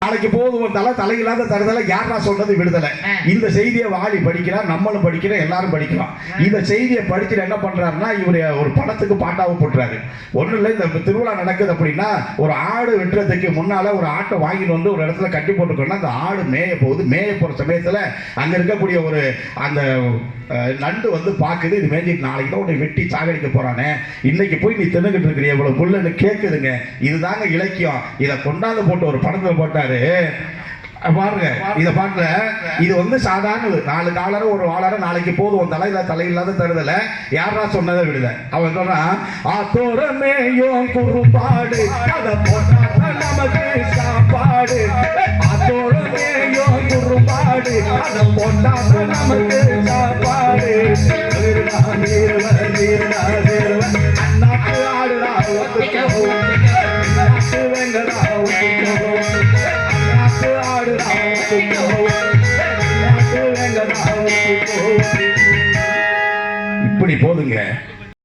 நாளைக்கு போதும் தலையில்லாத தருதலை யாரா சொல்றது விடுதலை. இந்த செய்தியை வாலி படிக்கிறார், நம்மளும் படிக்கிறோம், எல்லாரும் படிக்கிறோம். இந்த செய்தியை படிச்சுட்டு என்ன பண்றாருன்னா இவரு ஒரு படத்துக்கு பாட்டாவும் போட்டுறாரு. ஒன்றும் இல்லை, இந்த திருவிழா நடக்குது அப்படின்னா ஒரு ஆடு வெட்டுறதுக்கு முன்னால ஒரு ஆட்டை வாங்கிட்டு வந்து ஒரு இடத்துல கட்டி போட்டுக்கோன்னா அந்த ஆடு மேய போகுது. மேய போற சமயத்துல அங்க இருக்கக்கூடிய ஒரு அந்த நண்டு வந்து பாக்குது, இது மேஞ்சிட்டு நாளைக்கு தான் உன்னை வெட்டி சாகடிக்க போறானே, இன்னைக்கு போய் நீ தின்னுகிட்டு இருக்கிற எவ்வளவு புல்லுன்னு கேட்குதுங்க. இதுதாங்க இலக்கியம். இதை கொண்டாந்து போட்டு ஒரு படத்துல போட்டாரு பாருங்க. இத பாருங்க, இது வந்து சாதாரண 4 காலரை ஒரு வாழற நாளைக்கு போதும் தலையில்லாத தருதல யாரா சொன்னதை விடுத. அவன் சொல்றான், ஆத்தோரமேயோ குறுபாடு அத போட்டா நமக்கு சாப்பாடு, ஆத்தோரமேயோ குறுபாடு அத போட்டா நமக்கு சாப்பாடு, அண்ணாக்கு ஆடுறா வெங்கடா இப்படி போதுங்க.